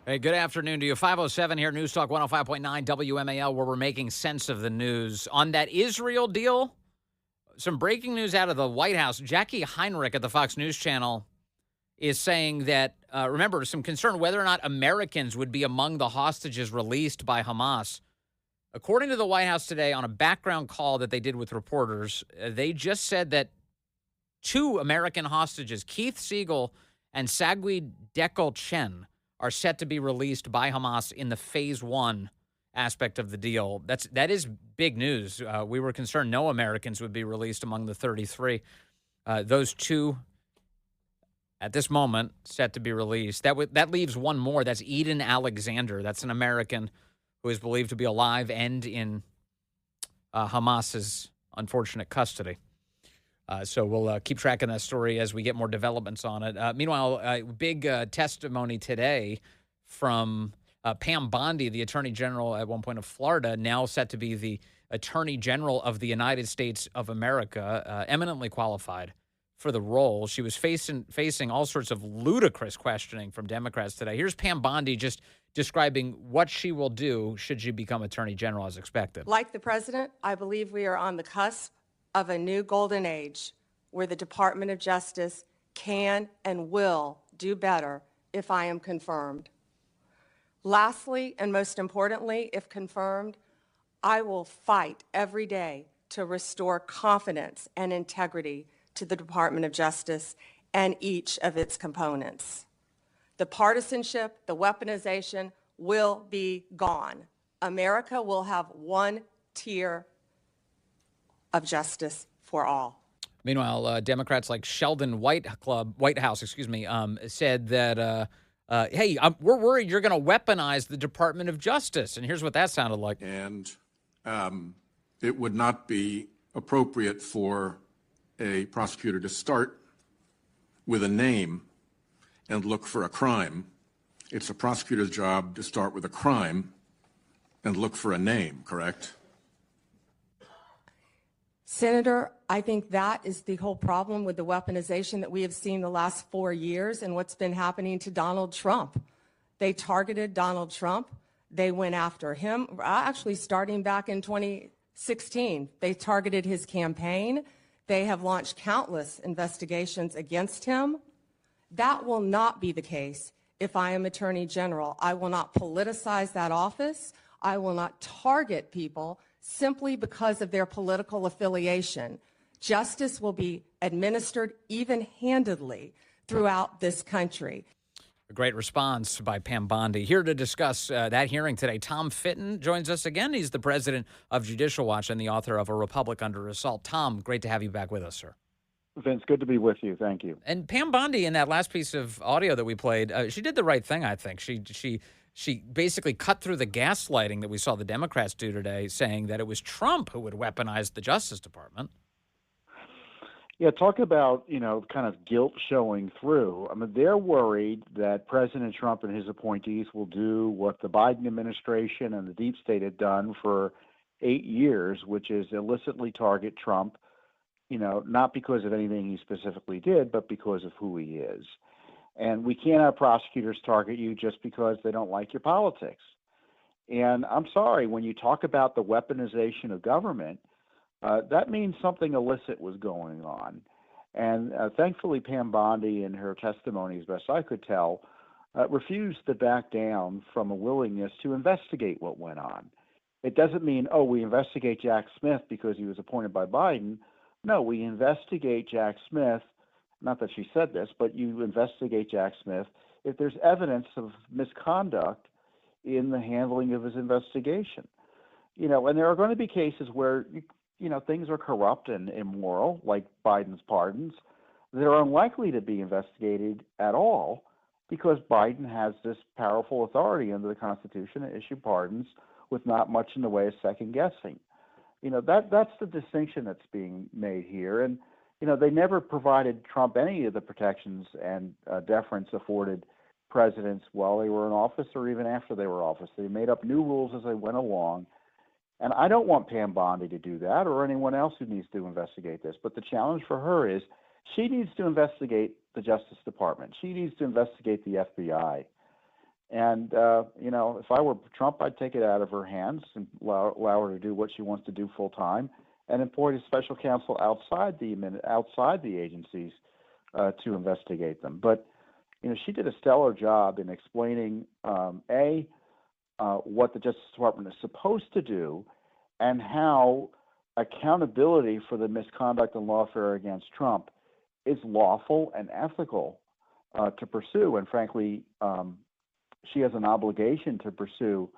Hey, good afternoon to you. 507 here, News Talk 105.9 WMAL, where we're making sense of the news. On that Israel deal, some breaking news out of the White House. Jackie Heinrich at the Fox News Channel is saying that, remember, some concern whether or not Americans would be among the hostages released by Hamas. According to the White House today, on a background call that they did with reporters, they just said that two American hostages, Keith Siegel and Sagui Dekel-Chen, are set to be released by Hamas in the phase one aspect of the deal. That is big news. We were concerned no Americans would be released among the 33. Those two, at this moment, set to be released. That leaves one more. That's Eden Alexander. That's an American who is believed to be alive and in Hamas's unfortunate custody. So we'll keep tracking that story as we get more developments on it. Meanwhile, big testimony today from Pam Bondi, the Attorney General at one point of Florida, now set to be the Attorney General of the United States of America, eminently qualified for the role. She was facing all sorts of ludicrous questioning from Democrats today. Here's Pam Bondi just describing what she will do should she become Attorney General as expected. Like the president, I believe we are on the cusp of a new golden age where the Department of Justice can and will do better if I am confirmed. Lastly, and most importantly, if confirmed, I will fight every day to restore confidence and integrity to the Department of Justice and each of its components. The partisanship, the weaponization will be gone. America will have one tier of justice for all. Meanwhile, Democrats like Sheldon Whitehouse, said that, hey, we're worried you're going to weaponize the Department of Justice. And here's what that sounded like. And it would not be appropriate for a prosecutor to start with a name and look for a crime. It's a prosecutor's job to start with a crime and look for a name, correct? Senator, I think that is the whole problem with the weaponization that we have seen the last 4 years and what's been happening to Donald Trump. They targeted Donald Trump. They went after him, actually starting back in 2016. They targeted his campaign. They have launched countless investigations against him. That will not be the case if I am Attorney General. I will not politicize that office. I will not target people simply because of their political affiliation. Justice will be administered even-handedly throughout this country. A great response by Pam Bondi. Here to discuss that hearing today, Tom Fitton joins us again. He's the president of Judicial Watch and the author of A Republic Under Assault. Tom, great to have you back with us, sir. Vince, good to be with you. Thank you. And Pam Bondi, in that last piece of audio that we played, she did the right thing, I think. She basically cut through the gaslighting that we saw the Democrats do today, saying that it was Trump who would weaponize the Justice Department. Yeah, talk about, kind of guilt showing through. I mean, they're worried that President Trump and his appointees will do what the Biden administration and the deep state had done for 8 years, which is illicitly target Trump, not because of anything he specifically did, but because of who he is. And we can't have prosecutors target you just because they don't like your politics. And I'm sorry, when you talk about the weaponization of government, that means something illicit was going on. And thankfully, Pam Bondi, in her testimony, as best I could tell, refused to back down from a willingness to investigate what went on. It doesn't mean, we investigate Jack Smith because he was appointed by Biden. No, we investigate Jack Smith. Not that she said this, but you investigate Jack Smith if there's evidence of misconduct in the handling of his investigation. And there are going to be cases where, things are corrupt and immoral, like Biden's pardons, that are unlikely to be investigated at all because Biden has this powerful authority under the Constitution to issue pardons with not much in the way of second guessing. That's the distinction that's being made here. And they never provided Trump any of the protections and deference afforded presidents while they were in office or even after they were in office. They made up new rules as they went along. And I don't want Pam Bondi to do that or anyone else who needs to investigate this. But the challenge for her is she needs to investigate the Justice Department. She needs to investigate the FBI. And, if I were Trump, I'd take it out of her hands and allow her to do what she wants to do full time and appoint a special counsel outside the agencies to investigate them. But, she did a stellar job in explaining, what the Justice Department is supposed to do and how accountability for the misconduct and lawfare against Trump is lawful and ethical to pursue. And frankly, she has an obligation to pursue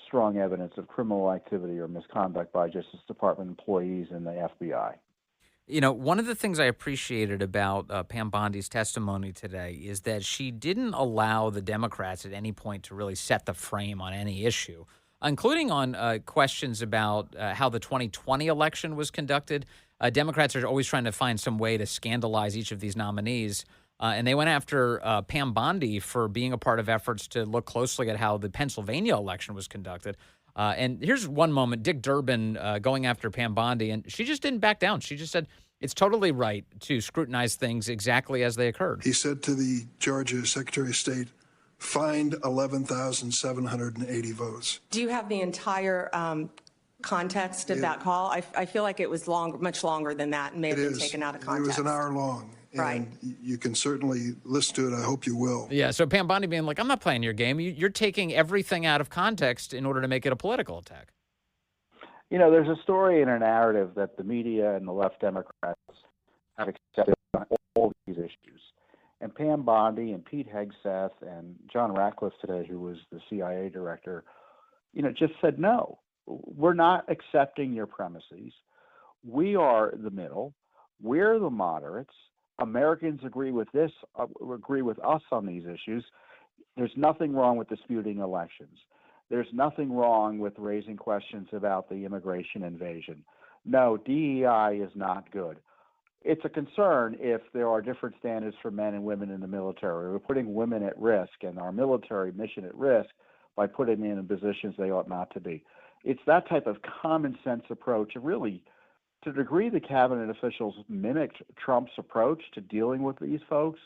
strong evidence of criminal activity or misconduct by Justice Department employees and the FBI. One of the things I appreciated about Pam Bondi's testimony today is that she didn't allow the Democrats at any point to really set the frame on any issue, including on questions about how the 2020 election was conducted. Democrats are always trying to find some way to scandalize each of these nominees. And they went after Pam Bondi for being a part of efforts to look closely at how the Pennsylvania election was conducted. And here's one moment, Dick Durbin going after Pam Bondi, and she just didn't back down. She just said it's totally right to scrutinize things exactly as they occurred. He said to the Georgia Secretary of State, find 11,780 votes. Do you have the entire context of that call? I feel like it was much longer than that and may have been taken out of context. It was an hour long. Right. And you can certainly listen to it. I hope you will. Yeah, so Pam Bondi being like, I'm not playing your game. You're taking everything out of context in order to make it a political attack. There's a story and a narrative that the media and the left Democrats have accepted on all these issues. And Pam Bondi and Pete Hegseth and John Ratcliffe today, who was the CIA director, just said, no, we're not accepting your premises. We are the middle. We're the moderates. Americans agree with us on these issues. There's nothing wrong with disputing elections. There's nothing wrong with raising questions about the immigration invasion. No, DEI is not good. It's a concern if there are different standards for men and women in the military. We're putting women at risk and our military mission at risk by putting them in positions they ought not to be. It's that type of common sense approach. And really, to the degree the cabinet officials mimicked Trump's approach to dealing with these folks,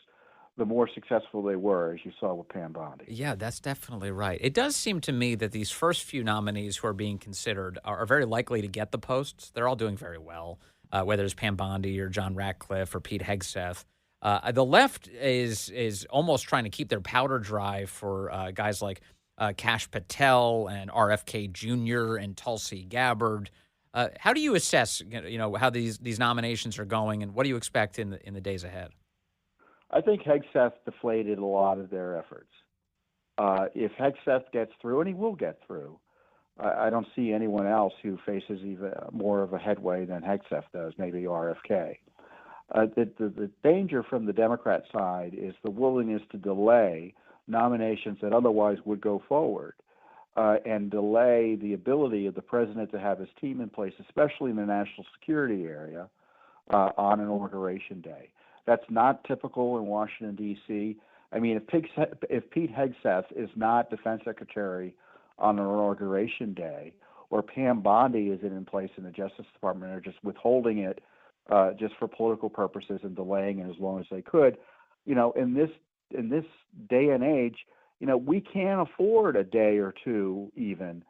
the more successful they were, as you saw with Pam Bondi. Yeah, that's definitely right. It does seem to me that these first few nominees who are being considered are very likely to get the posts. They're all doing very well, whether it's Pam Bondi or John Ratcliffe or Pete Hegseth. The left is almost trying to keep their powder dry for guys like Kash Patel and RFK Jr. and Tulsi Gabbard. How do you assess, how these nominations are going, and what do you expect in the days ahead? I think Hegseth deflated a lot of their efforts. If Hegseth gets through, and he will get through, I don't see anyone else who faces even more of a headway than Hegseth does, maybe RFK. The danger from the Democrat side is the willingness to delay nominations that otherwise would go forward. And delay the ability of the president to have his team in place, especially in the national security area, on inauguration day. That's not typical in Washington, D.C. I mean, if Pete Hegseth is not defense secretary on inauguration day, or Pam Bondi isn't in place in the Justice Department, or just withholding it just for political purposes and delaying it as long as they could, in this day and age, we can't afford a day or two even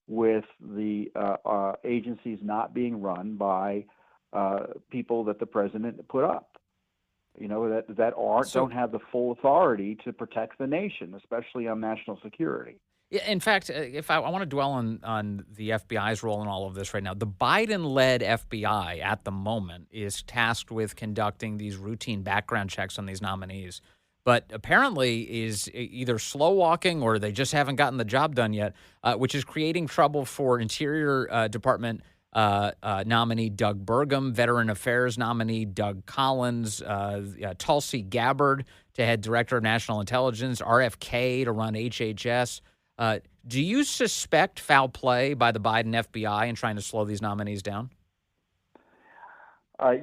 with the agencies not being run by people that the president put up, don't have the full authority to protect the nation, especially on national security. Yeah, in fact, if I want to dwell on the FBI's role in all of this right now, the Biden-led FBI at the moment is tasked with conducting these routine background checks on these nominees, but apparently is either slow walking or they just haven't gotten the job done yet, which is creating trouble for Interior Department nominee Doug Burgum, Veteran Affairs nominee Doug Collins, Tulsi Gabbard to head Director of National Intelligence, RFK to run HHS. Do you suspect foul play by the Biden FBI in trying to slow these nominees down?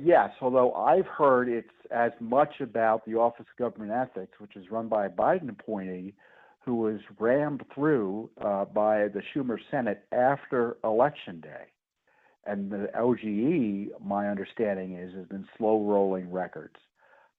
Yes, although I've heard it's as much about the Office of Government Ethics, which is run by a Biden appointee who was rammed through by the Schumer Senate after Election Day. And the OGE, my understanding is, has been slow rolling records.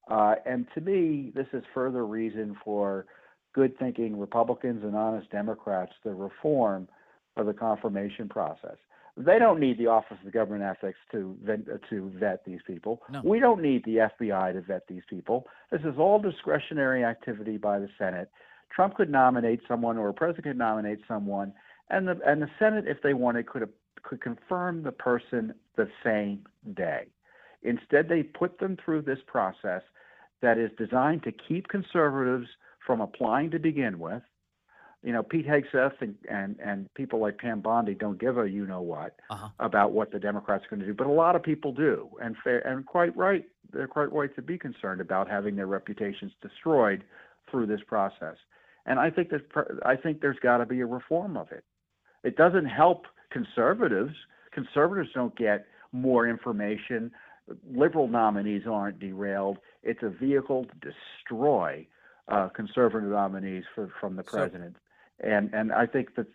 And to me, this is further reason for good-thinking Republicans and honest Democrats the reform of the confirmation process. They don't need the Office of Government Ethics to vet these people. No. We don't need the FBI to vet these people. This is all discretionary activity by the Senate. Trump could nominate someone, or a president could nominate someone, and the Senate, if they wanted, could confirm the person the same day. Instead, they put them through this process that is designed to keep conservatives from applying to begin with. You know, Pete Hegseth and people like Pam Bondi don't give a you-know-what about what the Democrats are going to do, but a lot of people do, and quite right. They're quite right to be concerned about having their reputations destroyed through this process. And I think there's got to be a reform of it. It doesn't help conservatives. Conservatives don't get more information. Liberal nominees aren't derailed. It's a vehicle to destroy conservative nominees from the president. And I think that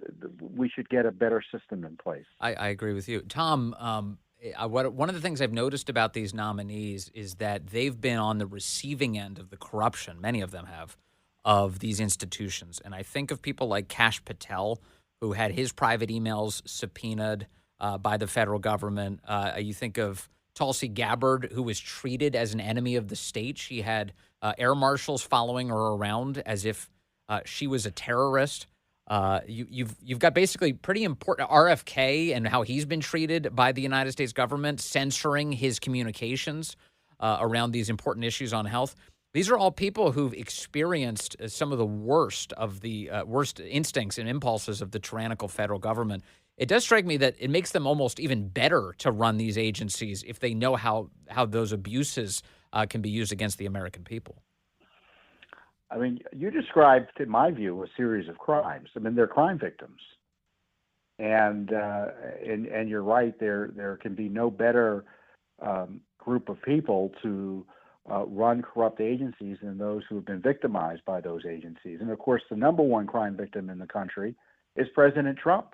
we should get a better system in place. I agree with you. Tom, one of the things I've noticed about these nominees is that they've been on the receiving end of the corruption, many of them have, of these institutions. And I think of people like Kash Patel, who had his private emails subpoenaed by the federal government. You think of Tulsi Gabbard, who was treated as an enemy of the state. She had air marshals following her around as if she was a terrorist. You've got basically pretty important RFK and how he's been treated by the United States government, censoring his communications around these important issues on health. These are all people who've experienced some of the worst instincts and impulses of the tyrannical federal government. It does strike me that it makes them almost even better to run these agencies if they know how those abuses can be used against the American people. I mean, you described, in my view, a series of crimes. I mean, they're crime victims, and you're right. There can be no better group of people to run corrupt agencies than those who have been victimized by those agencies. And of course, the number one crime victim in the country is President Trump.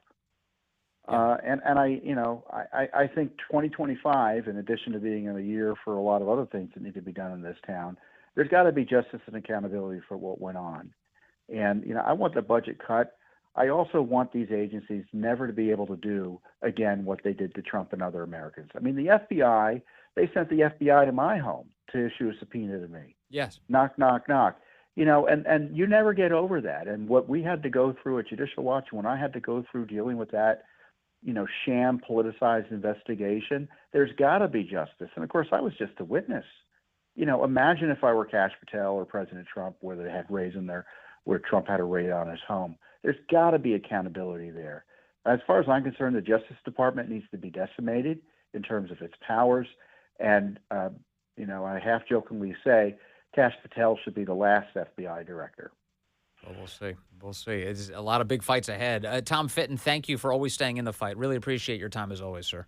And I think 2025, in addition to being a year for a lot of other things that need to be done in this town, there's got to be justice and accountability for what went on. And, I want the budget cut. I also want these agencies never to be able to do, again, what they did to Trump and other Americans. I mean, the FBI, they sent the FBI to my home to issue a subpoena to me. Yes. Knock, knock, knock. And you never get over that. And what we had to go through at Judicial Watch, when I had to go through dealing with that, sham politicized investigation, there's got to be justice. And of course, I was just a witness. Imagine if I were Kash Patel or President Trump, where they had where Trump had a raid on his home. There's got to be accountability there. As far as I'm concerned, the Justice Department needs to be decimated in terms of its powers. And, I half jokingly say Kash Patel should be the last FBI director. Well, we'll see. We'll see. It's a lot of big fights ahead. Tom Fitton, thank you for always staying in the fight. Really appreciate your time as always, sir.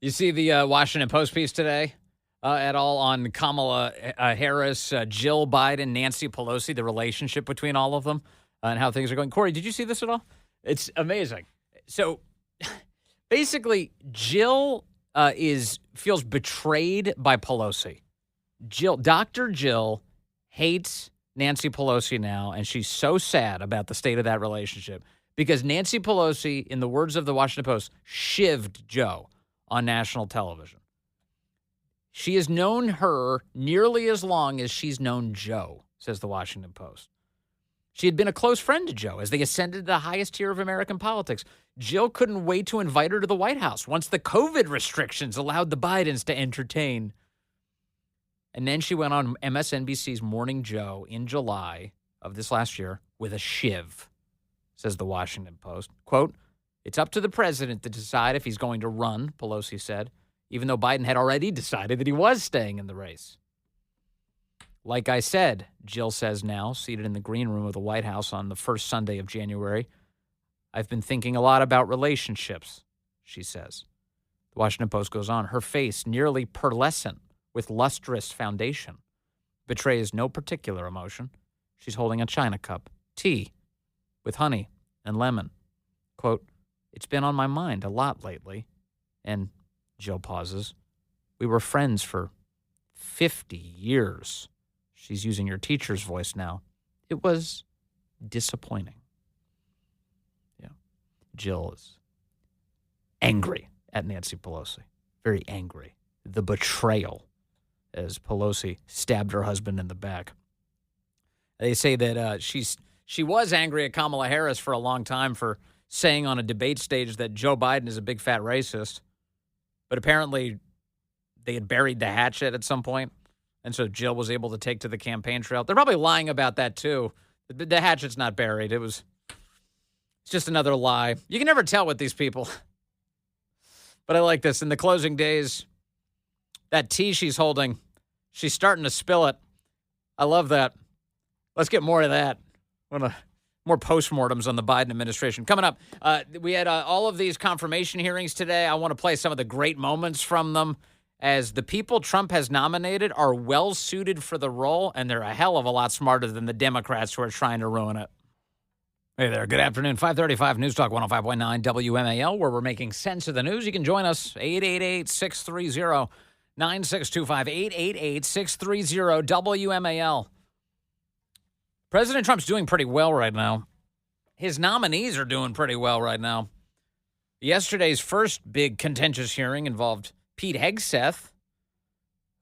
You see the Washington Post piece today at all on Kamala Harris, Jill Biden, Nancy Pelosi, the relationship between all of them and how things are going. Corey, did you see this at all? It's amazing. So basically, Jill feels betrayed by Pelosi. Dr. Jill hates Nancy Pelosi now, and she's so sad about the state of that relationship because Nancy Pelosi, in the words of the Washington Post, shivved Joe on national television. She has known her nearly as long as she's known Joe, says the Washington Post. She had been a close friend to Joe as they ascended to the highest tier of American politics. Jill couldn't wait to invite her to the White House once the COVID restrictions allowed the Bidens to entertain. And then she went on MSNBC's Morning Joe in July of this last year with a shiv, says the Washington Post. Quote, "It's up to the president to decide if he's going to run," Pelosi said, even though Biden had already decided that he was staying in the race. Like I said, Jill says now, seated in the green room of the White House on the first Sunday of January, "I've been thinking a lot about relationships," she says. The Washington Post goes on, her face nearly pearlescent with lustrous foundation, betrays no particular emotion. She's holding a china cup, tea, with honey and lemon. Quote, "It's been on my mind a lot lately." And Jill pauses. "We were friends for 50 years. She's using your teacher's voice now. "It It was disappointing. Yeah. Jill is angry at Nancy Pelosi. Very angry. The betrayal as Pelosi stabbed her husband in the back. They say that she was angry at Kamala Harris for a long time for saying on a debate stage that Joe Biden is a big fat racist. But apparently they had buried the hatchet at some point, and so Jill was able to take to the campaign trail. They're probably lying about that, too. The hatchet's not buried. It's just another lie. You can never tell with these people. But I like this. In the closing days, that tea she's holding, she's starting to spill it. I love that. Let's get more of that. More postmortems on the Biden administration. Coming up, we had all of these confirmation hearings today. I want to play some of the great moments from them, as the people Trump has nominated are well-suited for the role, and they're a hell of a lot smarter than the Democrats who are trying to ruin it. Hey there. Good afternoon. 535 News Talk 105.9 WMAL, where we're making sense of the news. You can join us, 888-630-9625, 888-630 WMAL. President Trump's doing pretty well right now. His nominees are doing pretty well right now. Yesterday's first big contentious hearing involved Pete Hegseth,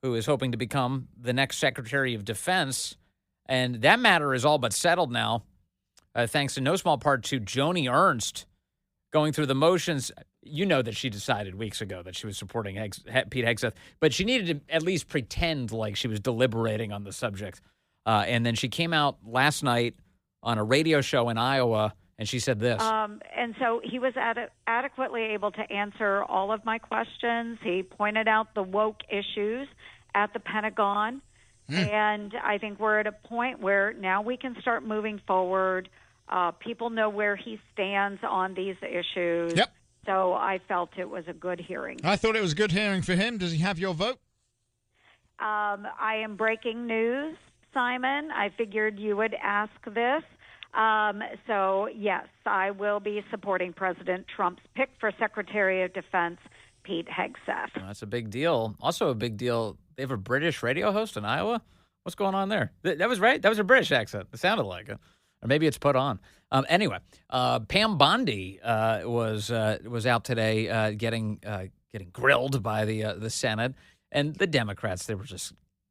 who is hoping to become the next Secretary of Defense. And that matter is all but settled now, thanks in no small part to Joni Ernst going through the motions. You know that she decided weeks ago that she was supporting Pete Hegseth, but she needed to at least pretend like she was deliberating on the subject. And then she came out last night on a radio show in Iowa, and she said this. And so he was adequately able to answer all of my questions. He pointed out the woke issues at the Pentagon. And I think we're at a point where now we can start moving forward. People know where he stands on these issues. Yep. So I felt it was a good hearing. I thought it was a good hearing for him. Does he have your vote? I am breaking news, Simon. I figured you would ask this. So, yes, I will be supporting President Trump's pick for Secretary of Defense, Pete Hegseth. Well, that's a big deal. Also a big deal, they have a British radio host in Iowa. What's going on there? That was right. That was a British accent. It sounded like it. Or maybe it's put on. Anyway, Pam Bondi was out today getting grilled by the Senate. And the Democrats,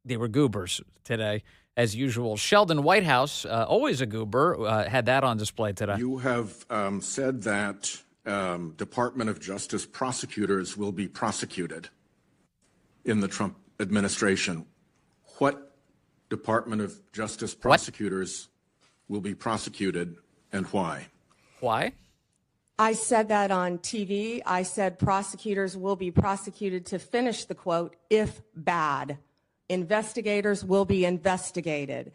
they were goobers today. As usual, Sheldon Whitehouse, always a goober, had that on display today. You have said that Department of Justice prosecutors will be prosecuted in the Trump administration. What Department of Justice prosecutors will be prosecuted and why? Why? I said that on TV. I said prosecutors will be prosecuted to finish the quote, if bad. Investigators will be investigated.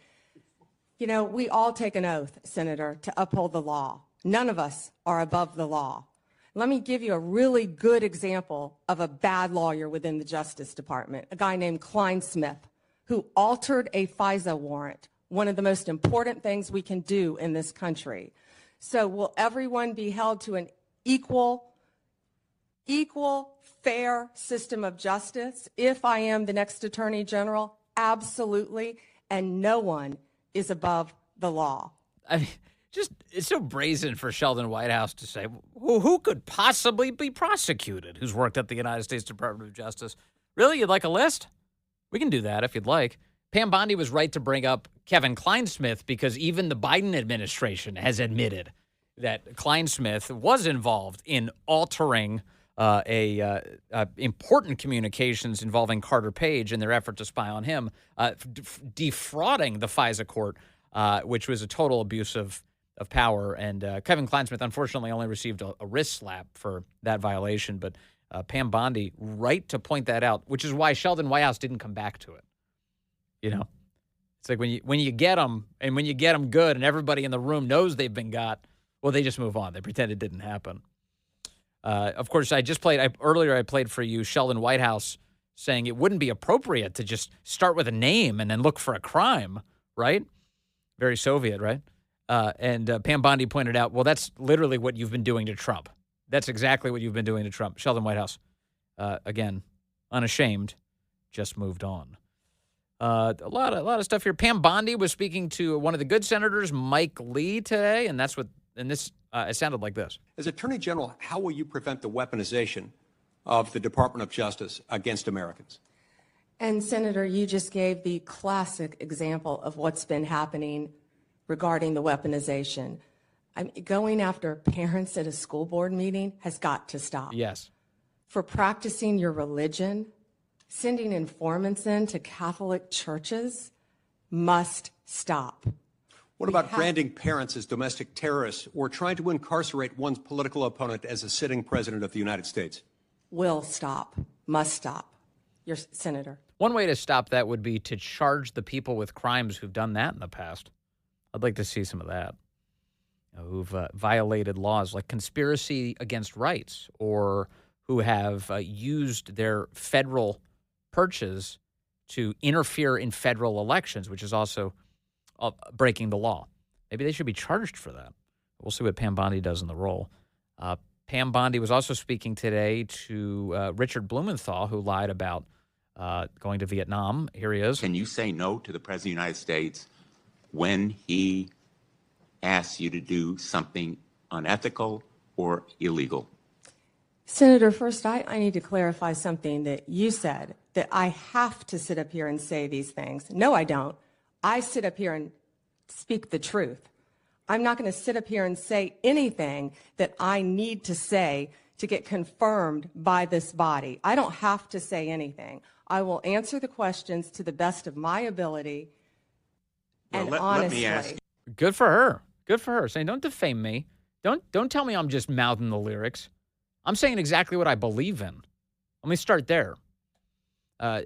You know, we all take an oath, Senator, to uphold the law. None of us are above the law. Let me give you a really good example of a bad lawyer within the Justice Department, a guy named Kleinsmith, who altered a FISA warrant, one of the most important things we can do in this country. So will everyone be held to an equal, fair system of justice if I am the next Attorney General? Absolutely. And no one is above the law. I mean, it's so brazen for Sheldon Whitehouse to say, who could possibly be prosecuted who's worked at the United States Department of Justice? Really? You'd like a list? We can do that if you'd like. Pam Bondi was right to bring up Kevin Kleinsmith because even the Biden administration has admitted that Kleinsmith was involved in altering important communications involving Carter Page in their effort to spy on him, defrauding the FISA court, which was a total abuse of power. And Kevin Kleinsmith, unfortunately, only received a wrist slap for that violation. But Pam Bondi, right to point that out, which is why Sheldon Whitehouse didn't come back to it. You know, it's like when you get them, and when you get them good, and everybody in the room knows they've been got, well, they just move on. They pretend it didn't happen. Of course, I played for you Sheldon Whitehouse saying it wouldn't be appropriate to just start with a name and then look for a crime, right? Very Soviet, right? And Pam Bondi pointed out, well, that's literally what you've been doing to Trump. That's exactly what you've been doing to Trump. Sheldon Whitehouse, again, unashamed, just moved on. A lot of stuff here. Pam Bondi was speaking to one of the good senators, Mike Lee, today, and it sounded like this. As Attorney General, how will you prevent the weaponization of the Department of Justice against Americans? And Senator, you just gave the classic example of what's been happening regarding the weaponization. Going after parents at a school board meeting has got to stop. Yes. For practicing your religion, sending informants into Catholic churches must stop. What about branding parents as domestic terrorists or trying to incarcerate one's political opponent as a sitting president of the United States? Will stop, must stop. Your Senator. One way to stop that would be to charge the people with crimes who've done that in the past. I'd like to see some of that. Who've violated laws like conspiracy against rights, or who have used their federal purchase to interfere in federal elections, which is also breaking the law. Maybe they should be charged for that. We'll see what Pam Bondi does in the role. Pam Bondi was also speaking today to Richard Blumenthal, who lied about going to Vietnam. Here he is. Can you say no to the President of the United States when he asks you to do something unethical or illegal? Senator, first, I need to clarify something that you said, that I have to sit up here and say these things. No, I don't. I sit up here and speak the truth. I'm not going to sit up here and say anything that I need to say to get confirmed by this body. I don't have to say anything. I will answer the questions to the best of my ability and honestly. Let me ask you. Good for her. Good for her. Saying, don't defame me. Don't tell me I'm just mouthing the lyrics. I'm saying exactly what I believe in. Let me start there. I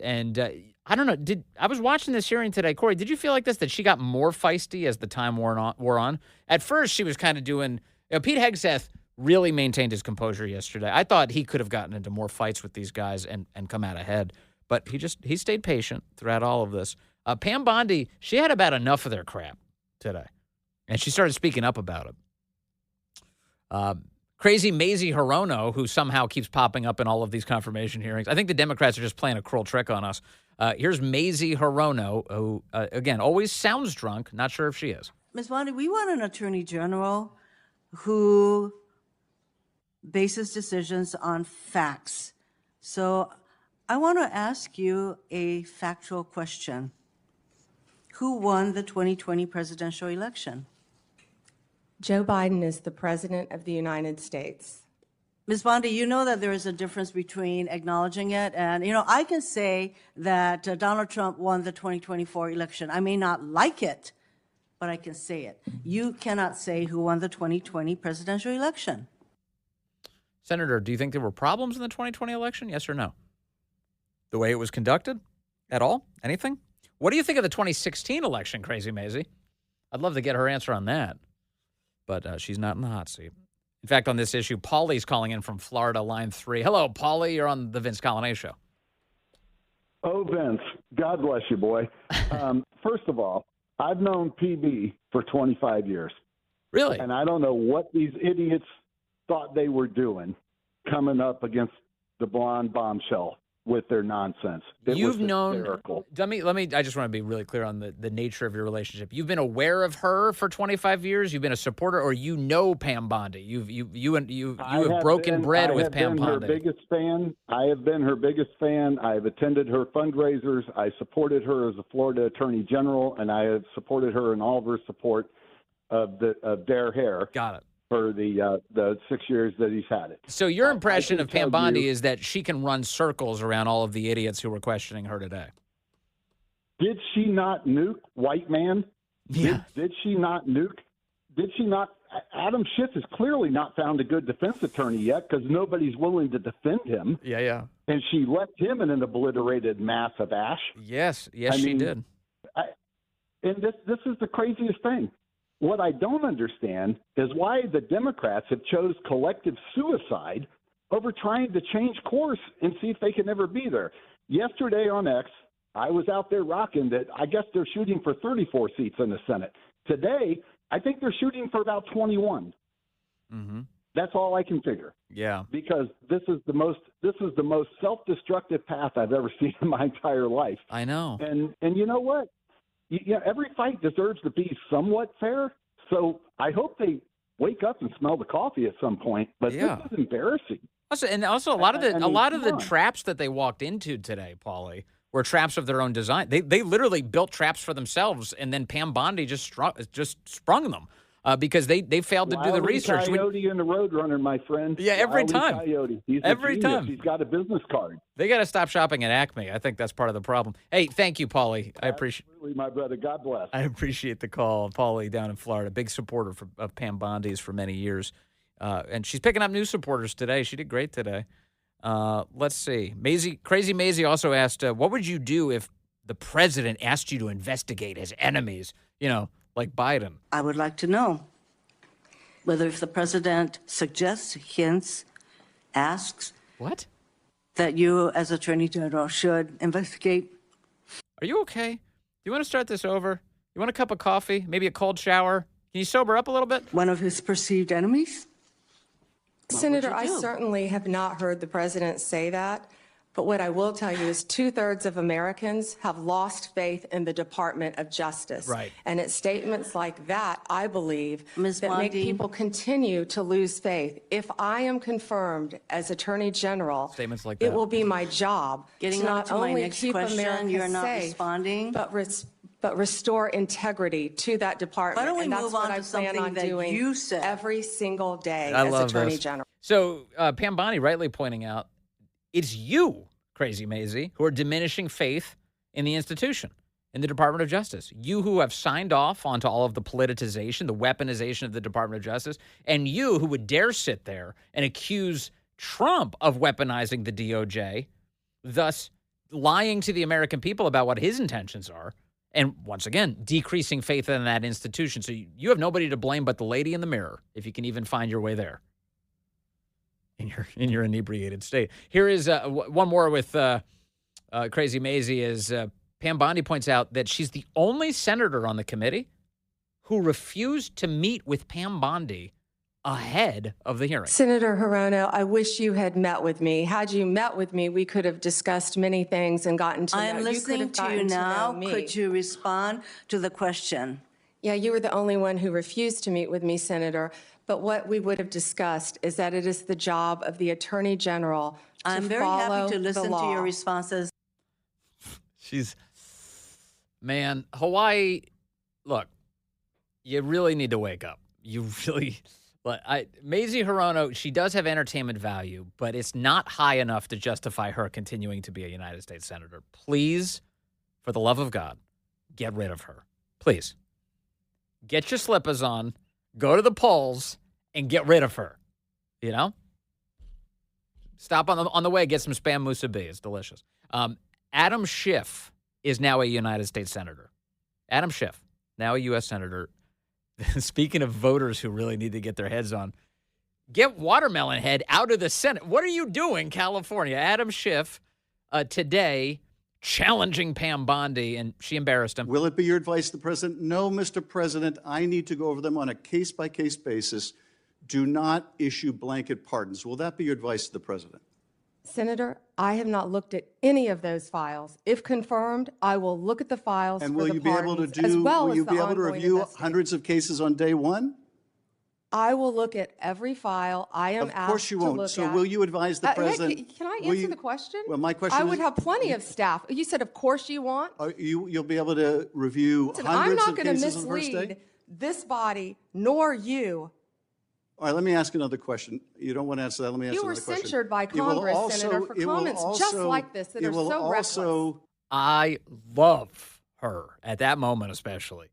don't know. I was watching this hearing today. Corey, did you feel like this, that she got more feisty as the time wore on? At first, she was kind of doing Pete Hegseth really maintained his composure yesterday. I thought he could have gotten into more fights with these guys and come out ahead. But he stayed patient throughout all of this. Pam Bondi, she had about enough of their crap today. And she started speaking up about it. Crazy Mazie Hirono, who somehow keeps popping up in all of these confirmation hearings. I think the Democrats are just playing a cruel trick on us. Here's Mazie Hirono, who, again, always sounds drunk. Not sure if she is. Ms. Bondi, we want an attorney general who bases decisions on facts. So I want to ask you a factual question. Who won the 2020 presidential election? Joe Biden is the President of the United States. Ms. Bondi, you know that there is a difference between acknowledging it and, I can say that Donald Trump won the 2024 election. I may not like it, but I can say it. You cannot say who won the 2020 presidential election. Senator, do you think there were problems in the 2020 election? Yes or no? The way it was conducted? At all? Anything? What do you think of the 2016 election, Crazy Mazie? I'd love to get her answer on that. But she's not in the hot seat. In fact, on this issue, Paulie's calling in from Florida, line 3. Hello, Paulie. You're on the Vince Colonnese Show. Oh, Vince, God bless you, boy. First of all, I've known PB for 25 years. Really? And I don't know what these idiots thought they were doing coming up against the blonde bombshell with their nonsense. You've known. Hysterical. Let me. I just want to be really clear on the nature of your relationship. You've been aware of her for 25 years. You've been a supporter, or you know Pam Bondi. You have broken bread with Pam Bondi. I have been her biggest fan. I have been her biggest fan. I have attended her fundraisers. I supported her as a Florida Attorney General, and I have supported her in all of her support of Dare Hair. Got it. For the 6 years that he's had it. So your impression of Pam Bondi is that she can run circles around all of the idiots who were questioning her today. Did she not nuke white man? Yeah. Did she not nuke? Did she not? Adam Schiff has clearly not found a good defense attorney yet because nobody's willing to defend him. Yeah. And she left him in an obliterated mass of ash. Yes, she did. And this is the craziest thing. What I don't understand is why the Democrats have chose collective suicide over trying to change course and see if they can ever be there. Yesterday on X, I was out there rocking that I guess they're shooting for 34 seats in the Senate. Today, I think they're shooting for about 21. Mm-hmm. That's all I can figure. Yeah. Because this is the most self-destructive path I've ever seen in my entire life. I know. And you know what? Every fight deserves to be somewhat fair. So I hope they wake up and smell the coffee at some point. But this is embarrassing. Also, a lot of the traps that they walked into today, Paulie, were traps of their own design. They literally built traps for themselves, and then Pam Bondi just sprung them because they failed to do the research. Coyote and the Roadrunner, my friend. Yeah, every time. Coyote. He's every a genius. time. He's got a business card. They got to stop shopping at Acme. I think that's part of the problem. Hey, thank you, Paulie. I appreciate. Absolutely, my brother. God bless. I appreciate the call, Paulie down in Florida. Big supporter of Pam Bondi's for many years, and she's picking up new supporters today. She did great today. Let's see. Crazy Maisie also asked, what would you do if the president asked you to investigate his enemies, like Biden? I would like to know whether if the president suggests, hints, asks. What? That you as Attorney General should investigate. Are you okay? Do you want to start this over? You want a cup of coffee? Maybe a cold shower? Can you sober up a little bit? One of his perceived enemies? Senator, I certainly have not heard the president say that. But what I will tell you is 2/3 of Americans have lost faith in the Department of Justice. Right. And it's statements like that, I believe, Ms. that make Bondi. people continue to lose faith. If I am confirmed as Attorney General, Statements like it that. will be my job Getting to on not to my only next keep question, America you're not safe, responding. but restore integrity to that department. Why don't we and that's move what on I to plan something on that doing you said? every single day I as love Attorney this. General. So Pam Bondi rightly pointing out, it's you, Crazy Maisie, who are diminishing faith in the institution, in the Department of Justice. You who have signed off onto all of the politicization, the weaponization of the Department of Justice, and you who would dare sit there and accuse Trump of weaponizing the DOJ, thus lying to the American people about what his intentions are, and once again, decreasing faith in that institution. So you have nobody to blame but the lady in the mirror, if you can even find your way there in your inebriated state. Here is one more with Crazy Maisie is Pam Bondi points out that she's the only senator on the committee who refused to meet with Pam Bondi ahead of the hearing. Senator Hirono, I wish you had met with me. Had you met with me, we could have discussed many things and gotten to know. I am listening to you now. Could you respond to the question? Yeah, you were the only one who refused to meet with me, Senator. But what we would have discussed is that it is the job of the Attorney General to I'm very follow happy to the listen to law. your responses. Man, Hawaii, look, you really need to wake up. You really, Maisie Hirono, she does have entertainment value, but it's not high enough to justify her continuing to be a United States Senator. Please, for the love of God, get rid of her. Please. Get your slippers on, go to the polls, and get rid of her. You know? Stop on the way, get some Spam Musubi. It's delicious. Adam Schiff is now a United States Senator. Adam Schiff, now a U.S. Senator. Speaking of voters who really need to get their heads on, get Watermelon Head out of the Senate. What are you doing, California? Adam Schiff today challenging Pam Bondi, and she embarrassed him. Will it be your advice to the president? No, Mr. President, I need to go over them on a case-by-case basis. Do not issue blanket pardons. Will that be your advice to the president? Senator, I have not looked at any of those files. If confirmed, I will look at the files And for will the you be able to pardons, as well will as you the be able to ongoing review investigation. hundreds of cases on day one? I will look at every file I am Of course asked you to won't. look So at. will you advise the Hey, president? can I will answer you- the question? Well, my question I would is- have plenty of staff. You said, of course you want. You'll be able to review Listen, I'm hundreds not of going to cases on the first day? mislead this body nor you. All right, let me ask another question. You don't want to answer that. Let me ask You were another question. censured by It will Congress, also- Senator, for it will comments just also- like this that it are will so also- reckless. I love her at that moment, especially.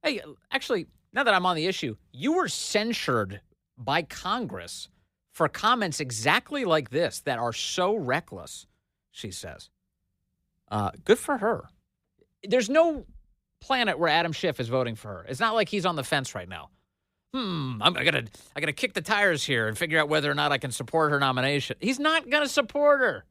Hey, actually, now that I'm on the issue, you were censured by Congress for comments exactly like this that are so reckless, she says. Good for her. There's no planet where Adam Schiff is voting for her. It's not like he's on the fence right now. I gotta kick the tires here and figure out whether or not I can support her nomination. He's not gonna support her.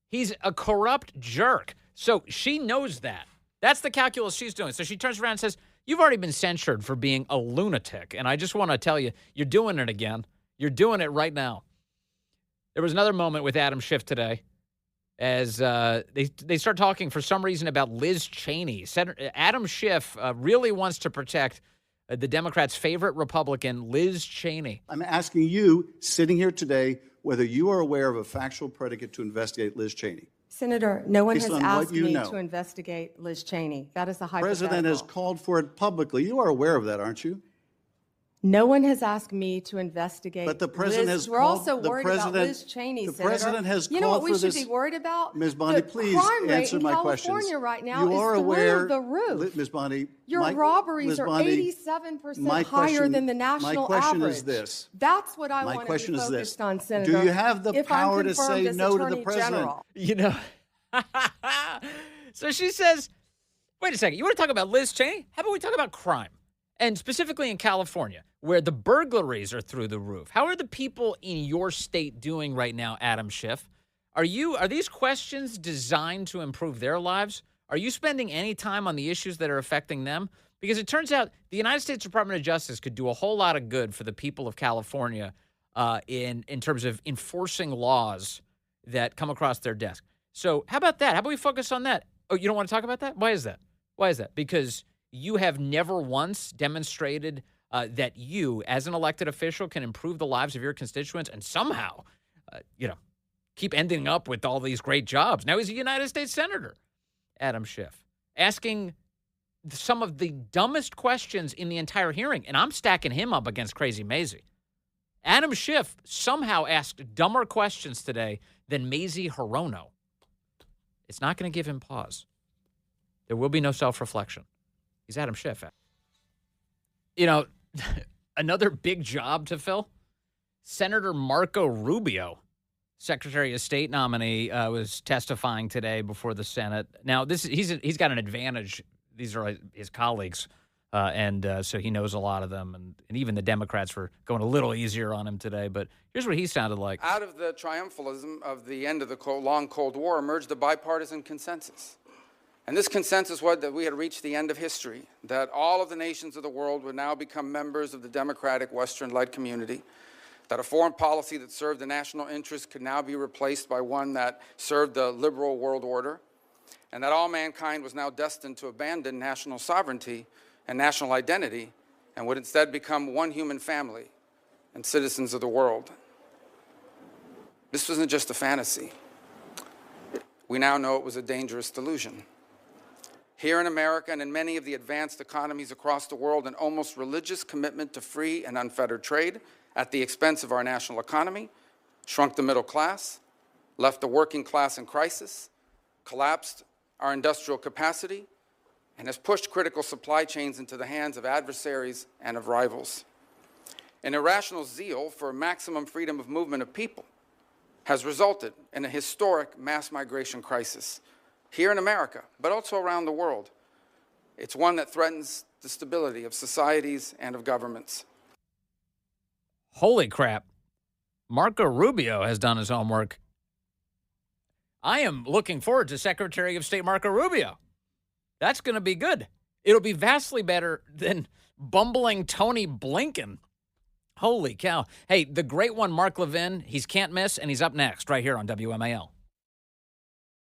He's a corrupt jerk. So she knows that. That's the calculus she's doing. So she turns around and says, You've already been censured for being a lunatic, and I just want to tell you, you're doing it again. You're doing it right now. There was another moment with Adam Schiff today as they start talking for some reason about Liz Cheney. Adam Schiff really wants to protect the Democrats' favorite Republican, Liz Cheney. I'm asking you, sitting here today, whether you are aware of a factual predicate to investigate Liz Cheney. Senator, no one Based has on asked what you me know. to investigate Liz Cheney. That is a The hypothetical. president has called for it publicly. You are aware of that, aren't you? No one has asked me to investigate. But the president Liz. has We're called- also the worried about president- Liz Cheney, the Senator. president has You know what called we for should this- be worried about? Ms. Bondi, the please crime rate answer in my California questions. right now You are is aware, through the roof. Ms. Bondi, Your my- robberies Ms. are Bondi, 87% my higher question- than the national my question average. is this. That's what I My want to be question is focused this. on, Senator. Do you have the if I'm power to confirmed say as no to the Attorney president? General. You know, so she says, wait a second, you want to talk about Liz Cheney? How about we talk about crime? And specifically in California, where the burglaries are through the roof. How are the people in your state doing right now, Adam Schiff? Are these questions designed to improve their lives? Are you spending any time on the issues that are affecting them? Because it turns out the United States Department of Justice could do a whole lot of good for the people of California in terms of enforcing laws that come across their desk. So how about that? How about we focus on that? Oh, you don't want to talk about that? Why is that? Why is that? Because you have never once demonstrated that you, as an elected official, can improve the lives of your constituents and somehow, keep ending up with all these great jobs. Now he's a United States Senator, Adam Schiff, asking some of the dumbest questions in the entire hearing, and I'm stacking him up against Crazy Maisie. Adam Schiff somehow asked dumber questions today than Mazie Hirono. It's not going to give him pause. There will be no self-reflection. He's Adam Schiff. You know, another big job to fill. Senator Marco Rubio, Secretary of State nominee, was testifying today before the Senate. Now, he's got an advantage. These are his colleagues, so he knows a lot of them. And even the Democrats were going a little easier on him today. But here's what he sounded like. Out of the triumphalism of the end of the long Cold War emerged a bipartisan consensus. And this consensus was that we had reached the end of history, that all of the nations of the world would now become members of the democratic Western-led community, that a foreign policy that served the national interest could now be replaced by one that served the liberal world order, and that all mankind was now destined to abandon national sovereignty and national identity and would instead become one human family and citizens of the world. This wasn't just a fantasy. We now know it was a dangerous delusion. Here in America and in many of the advanced economies across the world, an almost religious commitment to free and unfettered trade at the expense of our national economy shrunk the middle class, left the working class in crisis, collapsed our industrial capacity, and has pushed critical supply chains into the hands of adversaries and of rivals. An irrational zeal for maximum freedom of movement of people has resulted in a historic mass migration crisis here in America, but also around the world. It's one that threatens the stability of societies and of governments. Holy crap. Marco Rubio has done his homework. I am looking forward to Secretary of State Marco Rubio. That's going to be good. It'll be vastly better than bumbling Tony Blinken. Holy cow. Hey, the great one, Mark Levin, he's can't miss, and he's up next right here on WMAL.